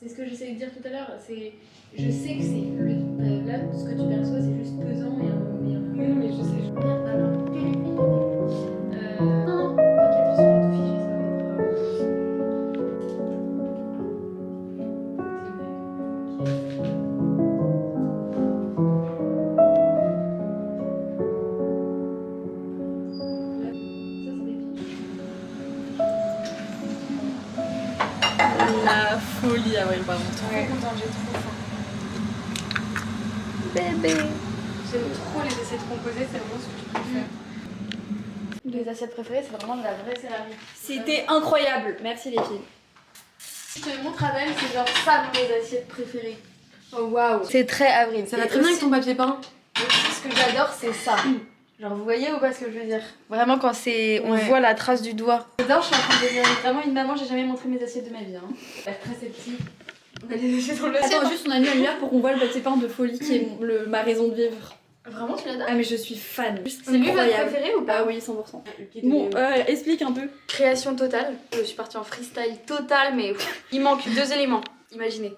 C'est ce que j'essayais de dire tout à l'heure. Je sais que c'est là, ce que tu perçois, c'est juste pesant et un. Oui, non, mais je sais. Merde, alors. Non, t'inquiète, je suis tout fiché, ça va être. La folie, Avril, par contre. Trop contente, j'ai trop faim. Bébé. J'aime trop les assiettes composées, c'est vraiment ce que je préfère. Les assiettes préférées, c'est vraiment de la vraie céramique. C'était incroyable. Merci les filles. Je te montre Adèle, c'est genre ça mes assiettes préférées. Oh waouh. C'est très Avril. Ça va très bien avec ton papier peint. Aussi, ce que j'adore, c'est ça. Genre, vous voyez ou pas ce que je veux dire? Vraiment, quand c'est. On voit la trace du doigt. J'adore, je suis en train de devenir vraiment une maman, j'ai jamais montré mes assiettes de ma vie. Hein. Très sceptique. On a des assiettes dans le Attends, juste on a mis un lumière pour qu'on voit le papier peint de folie qui est ma raison de vivre. Vraiment, tu l'adores? Ah, mais je suis fan. C'est lui votre préféré ou pas? Ah oui, 100%. Bon, explique un peu. Création totale. Je suis partie en freestyle total, mais il manque 2 éléments. Imaginez.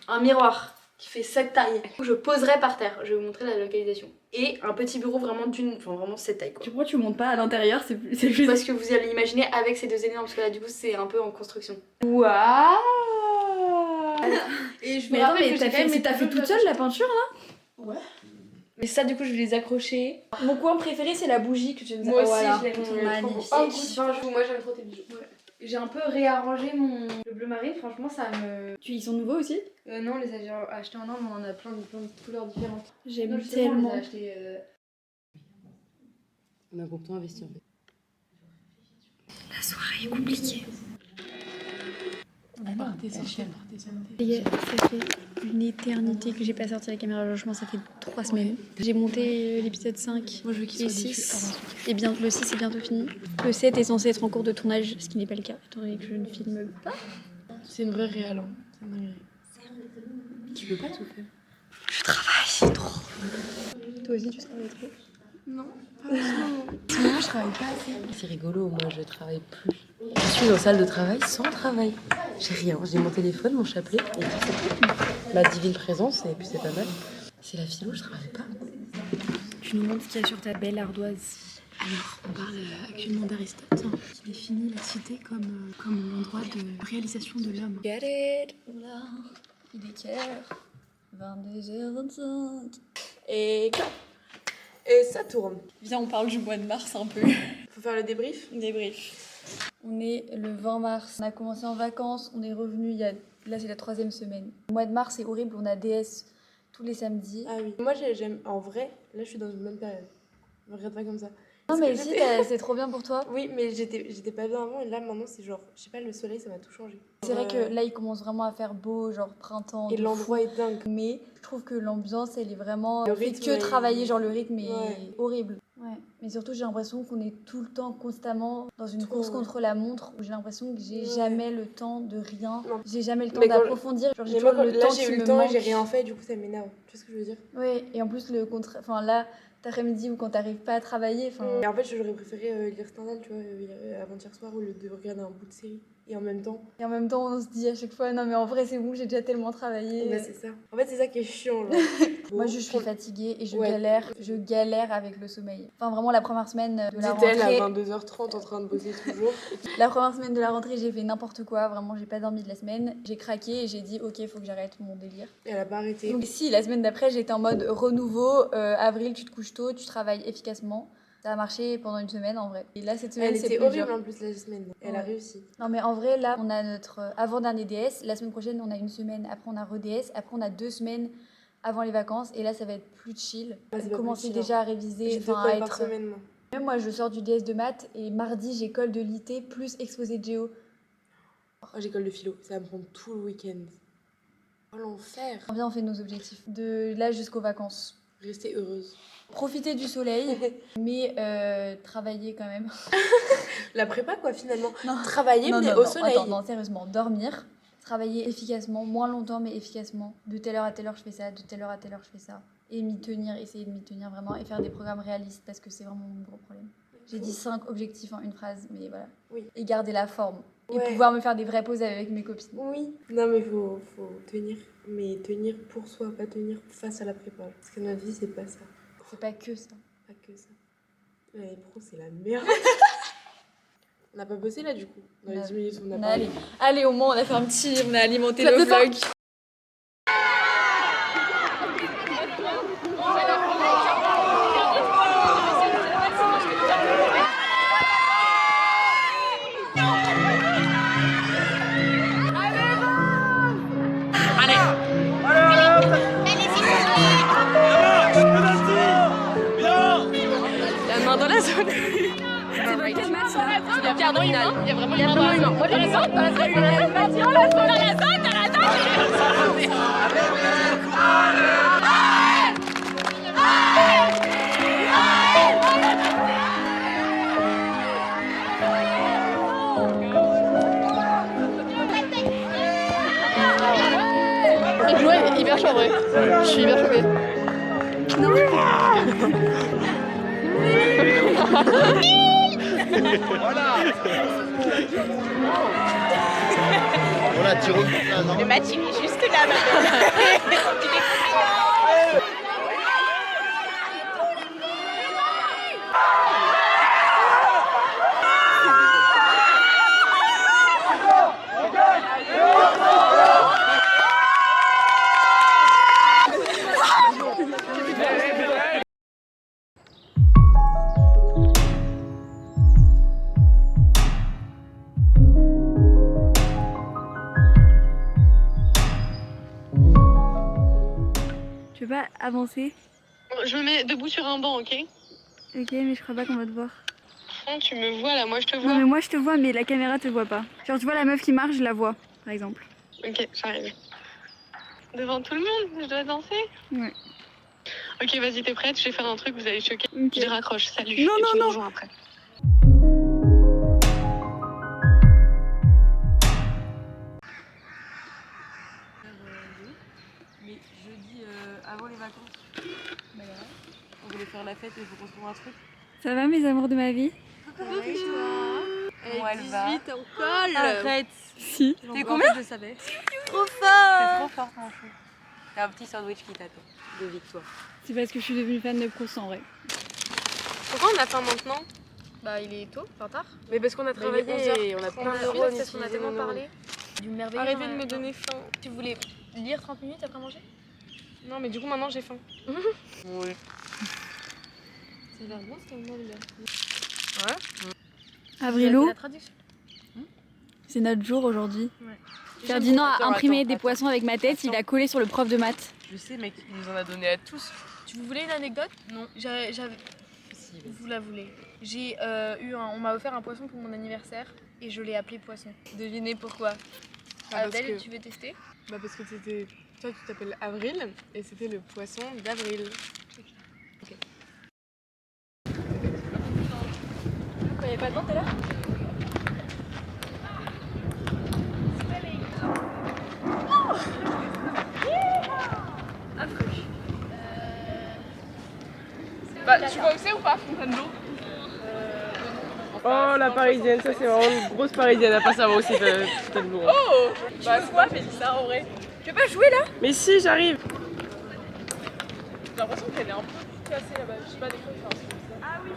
Un miroir qui fait cette taille. Je poserai par terre. Je vais vous montrer la localisation. Et un petit bureau vraiment vraiment cette taille quoi. Pourquoi tu montes pas à l'intérieur? C'est plus. Parce que vous allez imaginer avec ces 2 éléments, parce que là du coup c'est un peu en construction. Waouh! Et je me Mais attends, rappelle mais que t'as fait toute seule la peinture là? Ouais. Mais ça du coup je vais les accrocher. Mon coin préféré c'est la bougie que tu nous as. Moi aussi voilà. je l'aime trop. Magnifique. Oh, moi j'aime trop tes bijoux. Ouais. J'ai un peu réarrangé le bleu marine, franchement ça me... Ils sont nouveaux aussi? Non, on les a déjà achetés en Inde, mais on en a plein de couleurs différentes. J'aime Non, justement, tellement. on les a achetés... On a pourtant investi en fait. La soirée est compliquée. Artésien. Ça fait une éternité que j'ai pas sorti la caméra de logement, ça fait 3 semaines. J'ai monté l'épisode 5 Moi je veux qu'il et soit 6. Et bien, le 6 est bientôt fini. Le 7 est censé être en cours de tournage, ce qui n'est pas le cas, étant donné que je ne filme pas. C'est une vraie réal. Hein. C'est une dinguerie. Tu peux pas tout faire. Je travaille trop. Toi aussi, tu travailles trop? Non, pas moi je travaille pas assez. C'est rigolo, moi je travaille plus. Je suis en salle de travail sans travail. J'ai rien, j'ai mon téléphone, mon chapelet, et puis c'est tout. Ma divine présence, et puis c'est pas mal. C'est la philo, je travaille pas. Tu nous montres ce qu'il y a sur ta belle ardoise. Alors, on parle actuellement d'Aristote, qui définit la cité comme l'endroit de réalisation de l'homme. Get it, là, il est quelle heure? 22h25. Et clap. Et ça tourne. Viens, on parle du mois de mars un peu. Faut faire le débrief. Débrief. On est le 20 mars, on a commencé en vacances, on est revenu là c'est la 3e semaine. Le mois de mars c'est horrible, on a DS tous les samedis. Ah oui. Moi j'aime, en vrai, là je suis dans une bonne période. Ne regarde pas comme ça. Non Parce mais que si, j'étais- c'est trop bien pour toi. Oui, mais j'étais pas bien avant, et là maintenant c'est genre, je sais pas, le soleil ça m'a tout changé. C'est vrai que là il commence vraiment à faire beau, genre printemps. Et de l'endroit fou. est dingue. Mais je trouve que l'ambiance elle est vraiment... Le on fait rythme que est- travailler, genre le rythme est Ouais. horrible. Ouais. Mais surtout j'ai l'impression qu'on est tout le temps constamment dans une Trop, course ouais. contre la montre où j'ai l'impression que j'ai jamais le temps de rien. Non. J'ai jamais le temps Mais quand- d'approfondir. Genre j'ai Mais moi, toujours le là temps j'ai qui eu le me temps et manque. j'ai rien fait, du coup ça m'énerve. Tu vois ce que je veux dire? Ouais, et en plus, enfin là, cet après-midi ou quand t'arrives pas à travailler, enfin. Et en fait, j'aurais préféré lire Stendhal, tu vois, avant-hier soir, au lieu de regarder un bout de série. Et en même temps, Et en même temps, on se dit à chaque fois, non mais en vrai, c'est bon, j'ai déjà tellement travaillé. bah, c'est ça. En fait, c'est ça qui est chiant, là. Moi, je suis fatiguée et Ouais. je galère avec le sommeil. Enfin, vraiment, la première semaine de la Dit-elle rentrée. à 22h30 en train de bosser toujours. La première semaine de la rentrée, j'ai fait n'importe quoi. Vraiment, j'ai pas dormi de la semaine. J'ai craqué et j'ai dit, ok, faut que j'arrête mon délire. Et elle a pas arrêté. Donc, si, la semaine d'après, j'étais en mode renouveau. Avril, tu te couches tôt, tu travailles efficacement. Ça a marché pendant une semaine en vrai. Et là, cette semaine, Elle c'est était plus horrible dur. en plus la semaine. Elle a Ouais. réussi. Non mais en vrai là on a notre avant-dernier DS, la semaine prochaine on a une semaine, après on a re-DS, après on a 2 semaines avant les vacances et là ça va être plus chill. Ah, c'est pas Commencer plus chill, déjà à réviser, J'ai 2 enfin à cols par être... semaine, moi. Même moi je sors du DS de maths et mardi j'ai colle de l'IT plus exposé de géo. Oh, j'ai colle de philo. Ça va me prendre tout le week-end. Oh, l'enfer. Viens on fait nos objectifs de là jusqu'aux vacances. Rester heureuse. Profiter du soleil mais travailler quand même. La prépa, quoi, finalement. Non. Travailler, Non, mais non, au non, soleil. attends, non, sérieusement, dormir, travailler efficacement, moins longtemps mais efficacement. De telle heure à telle heure je fais ça, de telle heure à telle heure je fais ça. Et m'y tenir, essayer de m'y tenir vraiment et faire des programmes réalistes parce que c'est vraiment mon gros problème. J'ai dit 5 objectifs en une phrase, mais voilà. Oui. Et garder la forme. Et Ouais. pouvoir me faire des vraies pauses avec mes copines. Oui. Non, mais faut tenir. Mais tenir pour soi, pas tenir face à la prépa. Parce que notre vie, c'est pas ça. C'est pas que ça. Pas que ça. Les pros, c'est la merde. On n'a pas bossé là, du coup. Dans les 10 minutes, on a pas. Allez, au moins, on a fait un petit. On a alimenté Clap le de fin. vlog. La main dans la zone. C'est quel match là? Il y a vraiment humain. Il y a vraiment humain. Moi, dans la zone, dans la zone, dans la zone, dans la zone. Jouer hyper chaud en vrai. Je suis hyper choquée. Voilà, tire au but là, non? Le match il est juste là maintenant. Tu veux pas avancer? Je me mets debout sur un banc, ok? Ok, mais je crois pas qu'on va te voir. Franck, tu me vois là, moi je te Non, vois. mais moi je te vois, mais la caméra te voit pas. Genre, tu vois la meuf qui marche, je la vois, par exemple. Ok, j'arrive. Devant tout le monde, je dois danser? Ouais. Ok, vas-y, t'es prête? Je vais faire un truc, vous allez choquer. Ok. Je raccroche, salut. Non, et non, tu me non. rejoins après. Mais jeudi, avant les vacances, on voulait faire la fête et il faut qu'on se trouve un truc. Ça va, mes amours de ma vie? Comment elle va? en colle. Arrête. Si. T'es combien? Je le savais. Trop T'es fort. trop forte, mon chou. T'as un petit sandwich qui t'attend, de victoire. C'est parce que je suis devenue fan de croissants, en vrai. Pourquoi on a faim maintenant? Bah il est tôt, enfin tard. Mais parce qu'on a travaillé. est 11 On a plein Oui, d'euros. parce qu'on a tellement parlé. Du merveilleux. Arrêtez de me donner faim. Tu voulais lire 30 minutes après manger? Non, mais du coup, maintenant j'ai faim. Oui. Ça a l'air bon ce moment Avrilo, La traduction. c'est notre jour aujourd'hui. Ouais. Ferdinand a Attends, imprimé attends, des poissons avec ma tête, il a collé sur le prof de maths. Je sais, mec, il nous en a donné à tous. Tu voulais une anecdote? Non. J'avais. Si, Vous la voulez. On m'a offert un poisson pour mon anniversaire et je l'ai appelé poisson. Devinez pourquoi? parce Adèle, que- tu veux tester? Bah, parce que c'était. Toi, tu t'appelles Avril et c'était le poisson d'avril. Quand il n'y avait pas de vent tout à l'heure? Bah, tu vois où c'est ou pas, Fontainebleau? Oh, la parisienne, ça c'est vraiment une grosse parisienne à pas savoir aussi Fontainebleau. Oh! Bah quoi, Mélissa, en vrai? Tu veux pas jouer là? Mais si, j'arrive! J'ai l'impression qu'elle est un peu cassée là-bas. Je sais pas des fois, enfin, c'est comme ça. Ah oui!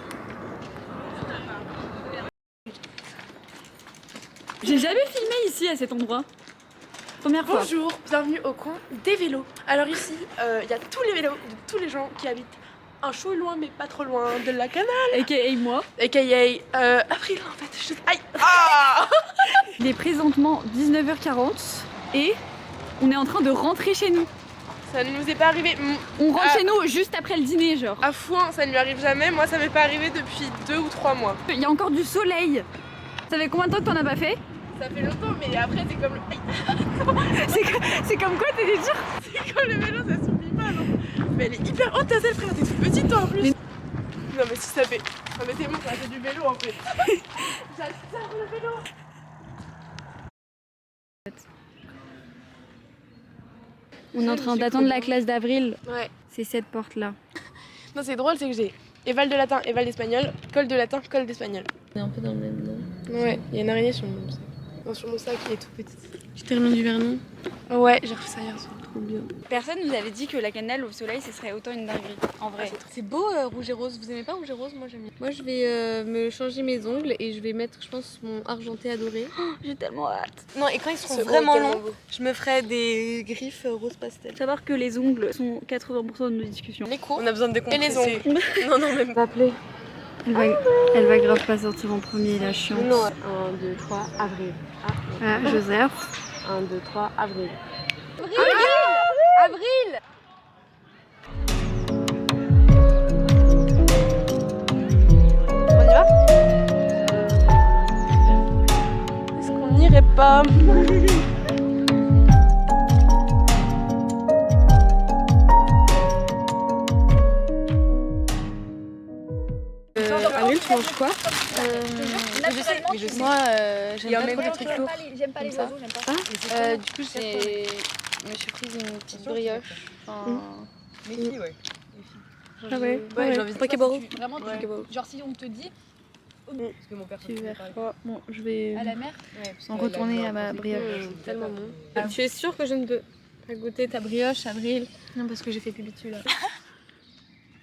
J'ai jamais filmé ici à cet endroit. Première fois. Bonjour, bienvenue au coin des vélos. Alors ici, il y a tous les vélos de tous les gens qui habitent un chouille loin mais pas trop loin de la canal. AKA moi. AKA Avril en fait. Aïe! Ah! Il est présentement 19h40 et on est en train de rentrer chez nous. Ça ne nous est pas arrivé. On rentre Ah. chez nous juste après le dîner, genre. À foin, ça ne lui arrive jamais. Moi, ça m'est pas arrivé depuis 2 ou 3 mois. Il y a encore du soleil. Ça fait combien de temps que t'en as pas fait? Ça fait longtemps, mais après, c'est comme le. Aïe! C'est comme quoi, t'es dur? C'est comme le vélo, ça s'oublie pas, non? Mais elle est hyper haute, ta selle, frère. T'es toute petite, toi, en plus. Non, mais si ça fait. Non, mais c'est bon, ça fait du vélo, en fait. J'adore le vélo. On est en train d'attendre la classe d'avril. Ouais. C'est cette porte-là. Non, c'est drôle, c'est que j'ai éval de latin, éval d'espagnol, colle de latin, colle d'espagnol. On est un peu dans le même nom. Ouais, il y a une araignée sur le nom. Non, sur mon sac, il est tout petit. Tu termines du vernis? Ouais, j'ai refait ça hier soir. Trop bien. Personne nous avait dit que la cannelle au soleil, ce serait autant une dinguerie, en vrai. C'est beau rouge et rose. Vous aimez pas rouge et rose? Moi j'aime bien. Moi je vais me changer mes ongles et je vais mettre, je pense, mon argenté adoré. J'ai tellement hâte. Non, et quand ils seront C'est vraiment tellement longs, je me ferai des griffes rose pastel. Savoir que les ongles sont 80% de nos discussions. Les cours. On a besoin de décompresser. Et les ongles. non, même pas. T'appeler. Elle va grave pas sortir en premier, la chiante. Non. 1, 2, 3, avril. Ah, Joseph. 1, 2, 3, avril. Avril. On y va? Est-ce qu'on n'irait pas? Avril, tu manges quoi? Je sais. Moi, j'aime pas trop les trucs lourds. J'aime pas les oiseaux, j'aime pas. Du coup, j'ai me suis prise une petite brioche. Enfin, Les filles, ouais. Ah ouais, j'ai envie de Pokéball. Vraiment, genre si on te dit Parce que mon père petit fait verre pareil. froid. Bon, je vais à la mer, en retourner à ma brioche. Tellement bon. Tu es sûre que je ne peux pas goûter ta brioche, Avril? Non, parce que j'ai fait pipi dessus là.